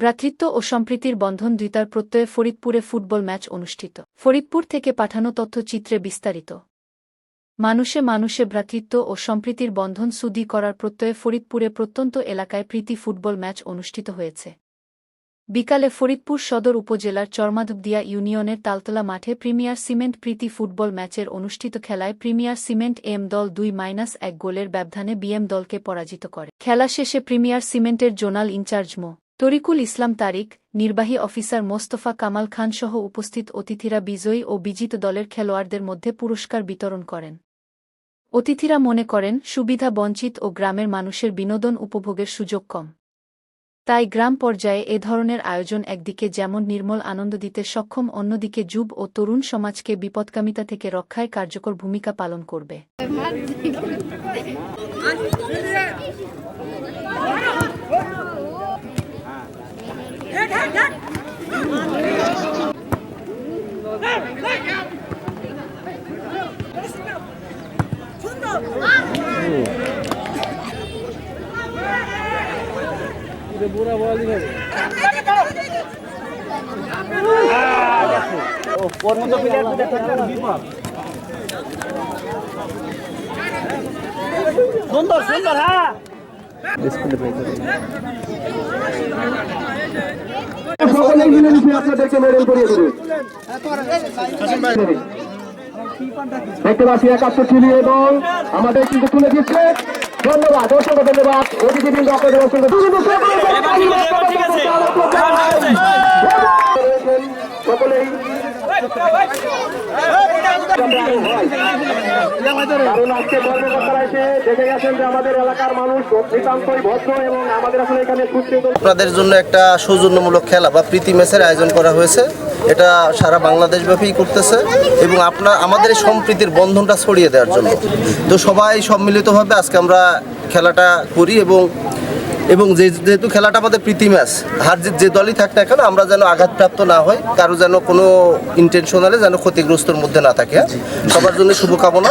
ভ্রাতৃত্ব ও সম্প্রীতির বন্ধন দৃতার প্রত্যয়ে ফরিদপুরে ফুটবল ম্যাচ অনুষ্ঠিত। ফরিদপুর থেকে পাঠানো তথ্যচিত্রে বিস্তারিত। মানুষে মানুষে ভ্রাতৃত্ব ও সম্প্রীতির বন্ধন সুদৃঢ় করার প্রত্যয়ে ফরিদপুরে প্রত্যন্ত এলাকায় প্রীতি ফুটবল ম্যাচ অনুষ্ঠিত হয়েছে। বিকালে ফরিদপুর সদর উপজেলার চরমাধবদিয়া ইউনিয়নের তালতলা মাঠে প্রিমিয়ার সিমেন্ট প্রীতি ফুটবল ম্যাচের অনুষ্ঠিত খেলায় প্রিমিয়ার সিমেন্ট এম দল 2-1 গোলের ব্যবধানে বিএম দলকে পরাজিত করে। খেলা শেষে প্রিমিয়ার সিমেন্টের জোনাল ইনচার্জ মো. তরিকুল ইসলাম তারিক, নির্বাহী অফিসার মোস্তফা কামাল খান সহ উপস্থিত অতিথিরা বিজয়ী ও বিজিত দলের খেলোয়াড়দের মধ্যে পুরস্কার বিতরণ করেন। অতিথিরা মনে করেন, সুবিধা বঞ্চিত ও গ্রামের মানুষের বিনোদন উপভোগের সুযোগ কম। তাই গ্রাম পর্যায়ে এ ধরনের আয়োজন একদিকে যেমন নির্মল আনন্দ দিতে সক্ষম, অন্যদিকে যুব ও তরুণ সমাজকে বিপদগামিতা থেকে রক্ষায় কার্যকর ভূমিকা পালন করবে। বুড়া বলি হবে ওর মতো প্লেয়ার তো দেখতে বিপদ। সুন্দর সুন্দর। হ্যাঁ সকলেই মিলেমিশে আপনাদেরকে মেডেল করিয়ে দেবে। দেখতে পাচ্ছি 71 চিলি এবং আমাদের কিন্তু তুলে দিচ্ছে। ধন্যবাদ, অসংখ্য ধন্যবাদ অতিথিবৃন্দ, আপনাদের অসংখ্য সকলেই। কারণ আজকে কর্মকর্তারা এসে দেখে গেছেন যে আমাদের এলাকার মানুষ নিতান্তই ভদ্র এবং আমাদের আসলে এখানে সুশৃঙ্খল। আপনাদের জন্য একটা সৌজন্যমূলক খেলা বা প্রীতি ম্যাচের আয়োজন করা হয়েছে। এটা সারা বাংলাদেশব্যাপী করতেছে এবং আমাদের এই সম্প্রীতির বন্ধনটা ছড়িয়ে দেওয়ার জন্য। তো সবাই সম্মিলিতভাবে আজকে আমরা খেলাটা করি এবং যেহেতু খেলাটা আমাদের প্রীতি ম্যাচ, হার জিত যে দলই থাক না কেন আমরা যেন আঘাতপ্রাপ্ত না হয়, কারো যেন কোনো ইন্টেনশনালে যেন ক্ষতিগ্রস্তর মধ্যে না থাকে। সবার জন্য শুভকামনা।